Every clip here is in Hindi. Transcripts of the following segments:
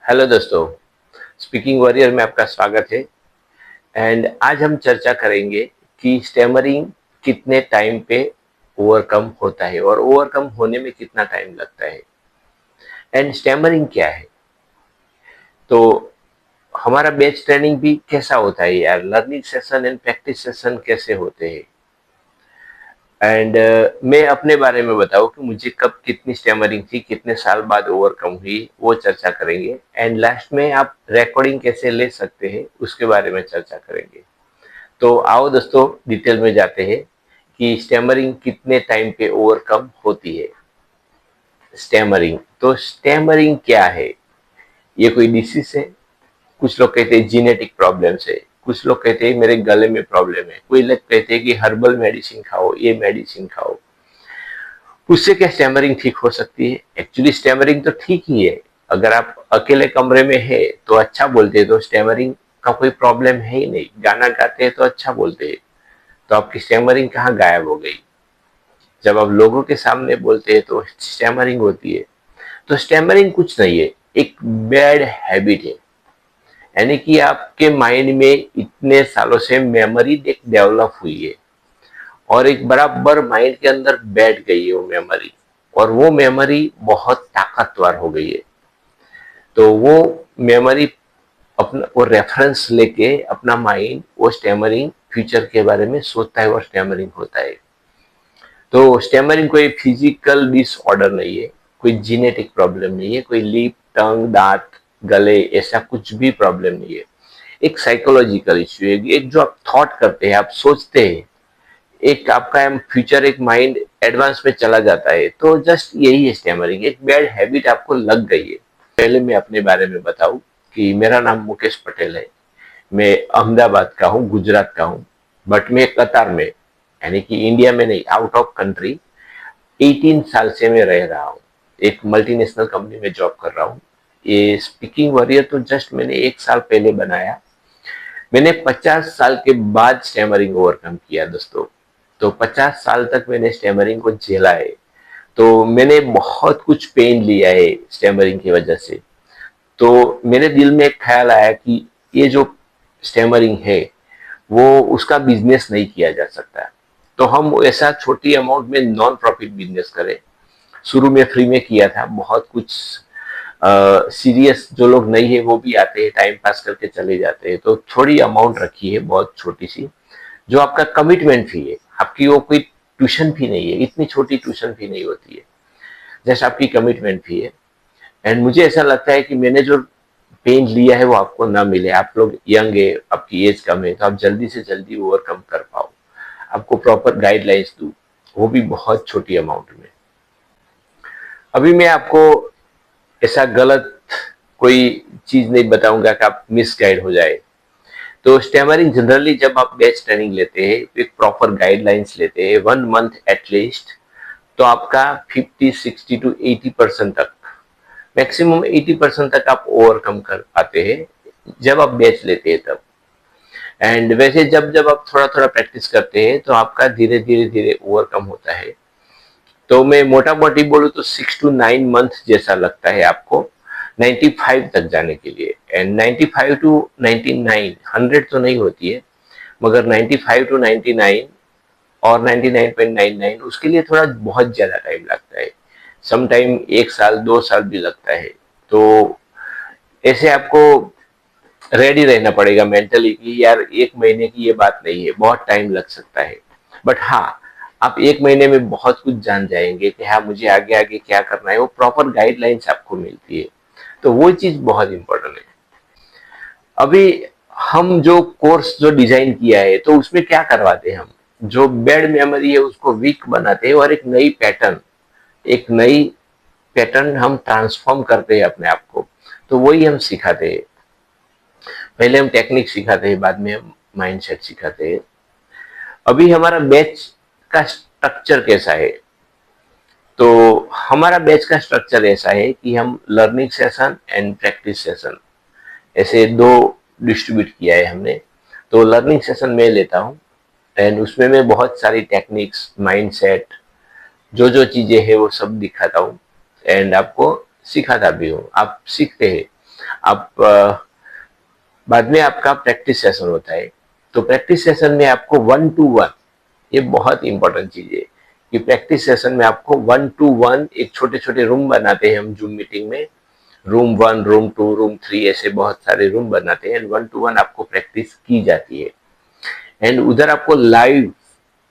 हेलो दोस्तों, स्पीकिंग वॉरियर में आपका स्वागत है। एंड आज हम चर्चा करेंगे कि स्टैमरिंग कितने टाइम पे ओवरकम होता है और ओवरकम होने में कितना टाइम लगता है। एंड स्टैमरिंग क्या है, तो हमारा बैच ट्रेनिंग भी कैसा होता है यार, learning session and practice session कैसे होते हैं। एंड मैं अपने बारे में बताऊं कि मुझे कब कितनी स्टैमरिंग थी, कितने साल बाद ओवरकम हुई, वो चर्चा करेंगे। एंड लास्ट में आप रिकॉर्डिंग कैसे ले सकते हैं उसके बारे में चर्चा करेंगे। तो आओ दोस्तों, डिटेल में जाते हैं कि स्टैमरिंग कितने टाइम पे ओवरकम होती है। स्टैमरिंग, तो स्टैमरिंग क्या है? ये कोई डिसीज है? कुछ लोग कहते हैं जीनेटिक प्रॉब्लम है, कुछ लोग कहते हैं मेरे गले में प्रॉब्लम है, कोई लोग कहते हैं कि हर्बल मेडिसिन खाओ, ये मेडिसिन खाओ। उससे क्या स्टैमरिंग ठीक हो सकती है? एक्चुअली स्टैमरिंग तो ठीक ही है। अगर आप अकेले कमरे में है तो अच्छा बोलते हैं, तो स्टैमरिंग का कोई प्रॉब्लम है ही नहीं। गाना गाते हैं तो अच्छा बोलते हैं, तो आपकी स्टैमरिंग कहाँ गायब हो गई? जब आप लोगों के सामने बोलते हैं तो स्टैमरिंग होती है। तो स्टैमरिंग कुछ नहीं है, एक बैड हैबिट है। यानी कि आपके माइंड में इतने सालों से मेमोरी एक डेवलप हुई है और एक बराबर माइंड के अंदर बैठ गई है वो मेमोरी, और वो मेमोरी बहुत ताकतवर हो गई है। तो वो मेमोरी, अपना वो रेफरेंस लेके अपना माइंड वो स्टैमरिंग फ्यूचर के बारे में सोचता है, वो स्टैमरिंग होता है। तो स्टैमरिंग कोई फिजिकल डिसऑर्डर नहीं है, कोई जीनेटिक प्रॉब्लम नहीं है, कोई लिप, टंग, दांत, गले, ऐसा कुछ भी प्रॉब्लम नहीं है। एक साइकोलॉजिकल इश्यू है, एक जो आप थॉट करते हैं, आप सोचते हैं, एक आपका फ्यूचर, एक माइंड एडवांस में चला जाता है। तो जस्ट यही है स्टैमरिंग, एक बैड हैबिट आपको लग गई है। पहले मैं अपने बारे में बताऊं कि मेरा नाम मुकेश पटेल है। मैं अहमदाबाद का हूँ, गुजरात का हूँ, बट मैं कतार में, यानी कि इंडिया में नहीं, आउट ऑफ कंट्री 18 साल से मैं रह रहा हूँ। एक मल्टीनेशनल कंपनी में जॉब कर रहा हूँ। ये स्पीकिंग वॉरियर तो जस्ट मैंने 1 साल पहले बनाया। मैंने 50 साल के बाद स्टैमरिंग ओवरकम किया दोस्तों। तो 50 साल तक मैंने स्टैमरिंग को झेला है। तो मैंने बहुत कुछ पेन लिया है स्टैमरिंग की वजह से। तो मेरे दिल में एक ख्याल आया कि ये जो स्टैमरिंग है, वो उसका बिजनेस नहीं किया जा सकता। तो हम ऐसा छोटी अमाउंट में नॉन प्रॉफिट बिजनेस करें। शुरू में फ्री में किया था, बहुत कुछ सीरियस जो लोग नहीं है वो भी आते हैं, टाइम पास करके चले जाते हैं। तो थोड़ी अमाउंट रखी है, बहुत छोटी सी, जो आपका कमिटमेंट फी है। आपकी वो कोई ट्यूशन फी नहीं है, इतनी छोटी ट्यूशन फी नहीं होती है, जैसे आपकी कमिटमेंट फी है। एंड मुझे ऐसा लगता है कि मैंने जो पेन लिया है वो आपको ना मिले। आप लोग यंग है, आपकी एज कम है, तो आप जल्दी से जल्दी ओवरकम कर पाओ। आपको प्रॉपर गाइडलाइंस दूं, वो भी बहुत छोटी अमाउंट में। अभी मैं आपको ऐसा गलत कोई चीज नहीं बताऊंगा कि आप मिसगाइड हो जाए। तो स्टैमरिंग जनरली जब आप बैच ट्रेनिंग लेते हैं तो एक प्रॉपर गाइडलाइंस लेते हैं, 1 मंथ एटलीस्ट, तो आपका 50, 60 to 80% तक, मैक्सिमम 80% तक आप ओवरकम कर पाते हैं जब आप बैच लेते हैं तब। एंड वैसे जब जब आप थोड़ा थोड़ा प्रैक्टिस करते हैं तो आपका धीरे धीरे धीरे ओवरकम होता है। तो मैं मोटा मोटी बोलूँ तो 6 to 9 मंथ जैसा लगता है आपको 95 तक जाने के लिए। एंड 95 to 99, 100 तो नहीं होती है, मगर 95 to 99 और 99.99 उसके लिए थोड़ा बहुत ज्यादा टाइम लगता है। सम टाइम 1 साल 2 साल भी लगता है। तो ऐसे आपको रेडी रहना पड़ेगा मेंटली कि यार 1 महीने की ये बात नहीं है, बहुत टाइम लग सकता है। बट हाँ, आप 1 महीने में बहुत कुछ जान जाएंगे कि हाँ मुझे आगे आगे क्या करना है, वो प्रॉपर गाइडलाइंस आपको मिलती है। तो वो चीज बहुत इंपॉर्टेंट है। अभी हम जो कोर्स जो डिजाइन किया है तो उसमें क्या करवाते हैं, हम जो बेड मेमोरी है उसको वीक बनाते हैं और एक नई पैटर्न हम ट्रांसफॉर्म करते हैं अपने आप को। तो वही हम सिखाते हैं। पहले हम टेक्निक सिखाते हैं, बाद में हम माइंडसेट सिखाते हैं। अभी हमारा बैच का स्ट्रक्चर कैसा है? तो हमारा बैच का स्ट्रक्चर ऐसा है कि हम learning session and practice session ऐसे दो डिस्ट्रीब्यूट किया है हमने। तो लर्निंग सेशन में लेता हूँ एंड उसमें मैं बहुत सारी टेक्निक्स, माइंडसेट, जो जो चीजें हैं वो सब दिखाता हूँ एंड आपको सिखाता भी हूँ, आप सीखते हैं। आप बाद में आपका प्रैक्टिस सेशन होता है, तो प्रैक्टिस सेशन में आपको 1-to-1, ये बहुत इंपॉर्टेंट चीज है कि प्रैक्टिस सेशन में आपको 1-to-1 एक छोटे छोटे रूम बनाते हैं हम जूम मीटिंग में, रूम 1, रूम 2, रूम 3, ऐसे बहुत सारे रूम बनाते हैं, एंड 1-to-1 आपको प्रैक्टिस की जाती है। एंड उधर आपको लाइव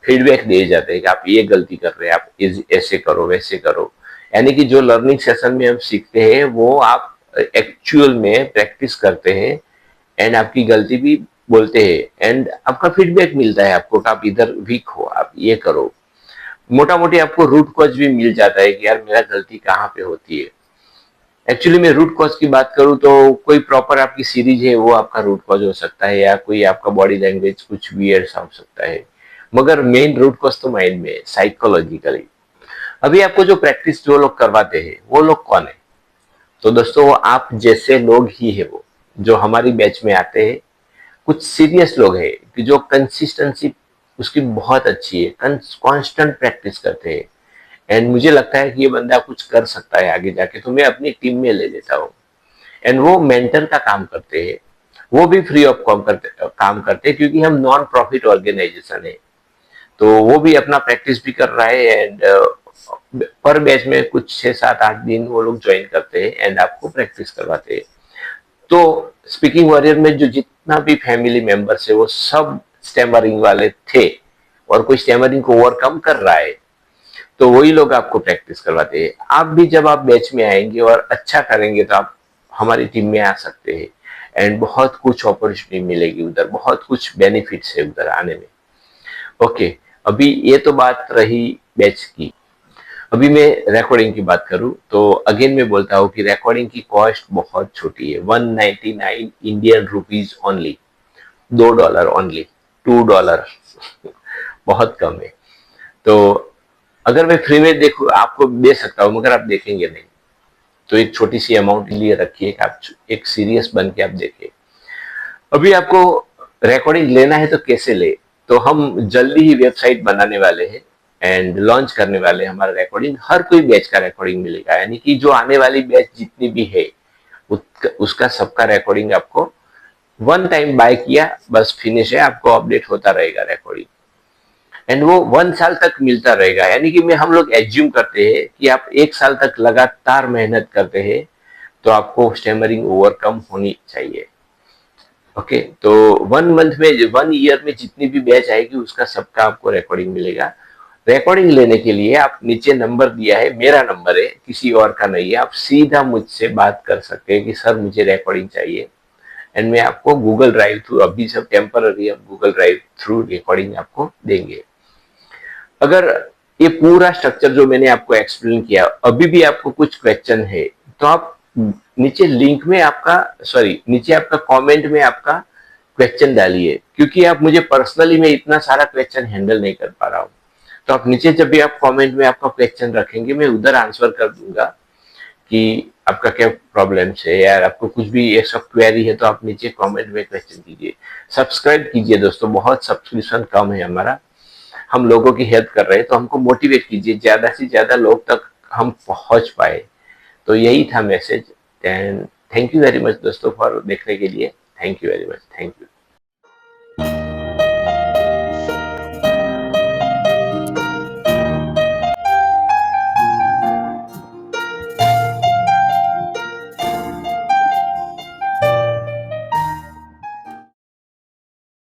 फीडबैक दिए जाते हैं कि आप ये गलती कर रहे हैं, आप ऐसे करो वैसे करो। यानी कि जो लर्निंग सेशन में हम सीखते हैं वो आप एक्चुअल में प्रैक्टिस करते हैं, एंड आपकी गलती भी बोलते हैं, एंड आपका फीडबैक मिलता है आपको कि आप इधर वीक हो, आप ये करो। मोटा मोटी आपको रूट कॉज भी मिल जाता है कि यार मेरा गलती कहाँ पे होती है। एक्चुअली मैं रूट कॉज की बात करूं तो कोई प्रॉपर आपकी सीरीज है वो आपका रूट कॉज हो सकता है, या कोई आपका बॉडी लैंग्वेज कुछ वियर्ड सा हो सकता है, मगर मेन रूट कॉज तो माइंड में है, साइकोलॉजिकली। अभी आपको जो प्रैक्टिस जो लोग करवाते हैं वो लोग कौन है? तो दोस्तों वो आप जैसे लोग ही है, वो जो हमारी बैच में आते हैं। कुछ सीरियस लोग हैं कि जो कंसिस्टेंसी उसकी बहुत अच्छी है, कांस्टेंट प्रैक्टिस करते हैं, एंड मुझे लगता है कि ये बंदा कुछ कर सकता है आगे जाके, तो मैं अपनी टीम में ले लेता हूँ। एंड वो मेंटर का काम करते हैं, वो भी फ्री ऑफ काम करते हैं क्योंकि हम नॉन प्रॉफिट ऑर्गेनाइजेशन है, तो वो भी अपना प्रैक्टिस भी कर रहा है, एंड पर बैच में कुछ 6-7-8 दिन वो लोग ज्वाइन करते हैं एंड आपको प्रैक्टिस करवाते हैं। तो स्पीकिंग वॉरियर में जो जितना भी फैमिली मेंबर्स है वो सब स्टैमरिंग वाले थे, और कोई स्टैमरिंग को ओवरकम कर रहा है, तो वही लोग आपको प्रैक्टिस करवाते हैं। आप भी जब आप बैच में आएंगे और अच्छा करेंगे तो आप हमारी टीम में आ सकते हैं, एंड बहुत कुछ अपॉर्चुनिटी मिलेगी उधर, बहुत कुछ बेनिफिट्स है उधर आने में। ओके, अभी ये तो बात रही बैच की। अभी मैं रिकॉर्डिंग की बात करूं तो अगेन मैं बोलता हूं कि रिकॉर्डिंग की कॉस्ट बहुत छोटी है, 199 इंडियन रुपीज ओनली, $2 ओनली, $2 बहुत कम है। तो अगर मैं फ्री में देखू आपको दे सकता हूँ मगर आप देखेंगे नहीं, तो एक छोटी सी अमाउंट लिए रखिए कि आप एक सीरियस बन के आप देखिए। अभी आपको रिकॉर्डिंग लेना है तो कैसे ले? तो हम जल्दी ही वेबसाइट बनाने वाले हैं एंड लॉन्च करने वाले हैं हमारा रिकॉर्डिंग, हर कोई बैच का रिकॉर्डिंग मिलेगा, यानी कि जो आने वाली बैच जितनी भी है उसका सबका रिकॉर्डिंग आपको वन टाइम बाय किया बस फिनिश है, आपको अपडेट होता रहेगा रिकॉर्डिंग, एंड वो 1 साल तक मिलता रहेगा। यानी कि मैं हम लोग एज्यूम करते हैं कि आप 1 साल तक लगातार मेहनत करते हैं तो आपको स्टैमरिंग ओवरकम होनी चाहिए। ओके, तो 1 मंथ में 1 ईयर में जितनी भी बैच आएगी उसका सबका आपको रिकॉर्डिंग मिलेगा। रिकॉर्डिंग लेने के लिए आप नीचे नंबर दिया है, मेरा नंबर है, किसी और का नहीं है, आप सीधा मुझसे बात कर सकते हैं कि सर मुझे रिकॉर्डिंग चाहिए, एंड मैं आपको गूगल ड्राइव थ्रू, अभी सब टेम्पररी हम गूगल ड्राइव थ्रू रिकॉर्डिंग आपको देंगे। अगर ये पूरा स्ट्रक्चर जो मैंने आपको एक्सप्लेन किया अभी भी आपको कुछ क्वेश्चन है तो आप नीचे लिंक में आपका नीचे आपका कमेंट में आपका क्वेश्चन डालिए, क्योंकि आप मुझे पर्सनली मैं इतना सारा क्वेश्चन हैंडल नहीं कर पा रहा हूँ। तो आप नीचे जब भी आप कमेंट में आपका क्वेश्चन रखेंगे मैं उधर आंसर कर दूंगा कि आपका क्या प्रॉब्लम्स है, या आपको कुछ भी ऐसा क्वेरी है तो आप नीचे कमेंट में क्वेश्चन कीजिए। सब्सक्राइब कीजिए दोस्तों, बहुत सब्सक्रिप्शन कम है हमारा, हम लोगों की हेल्प कर रहे हैं, तो हमको मोटिवेट कीजिए ज्यादा से ज्यादा लोग तक हम पहुंच पाए। तो यही था message, and thank you very much दोस्तों फॉर देखने के लिए, thank you very much, thank you.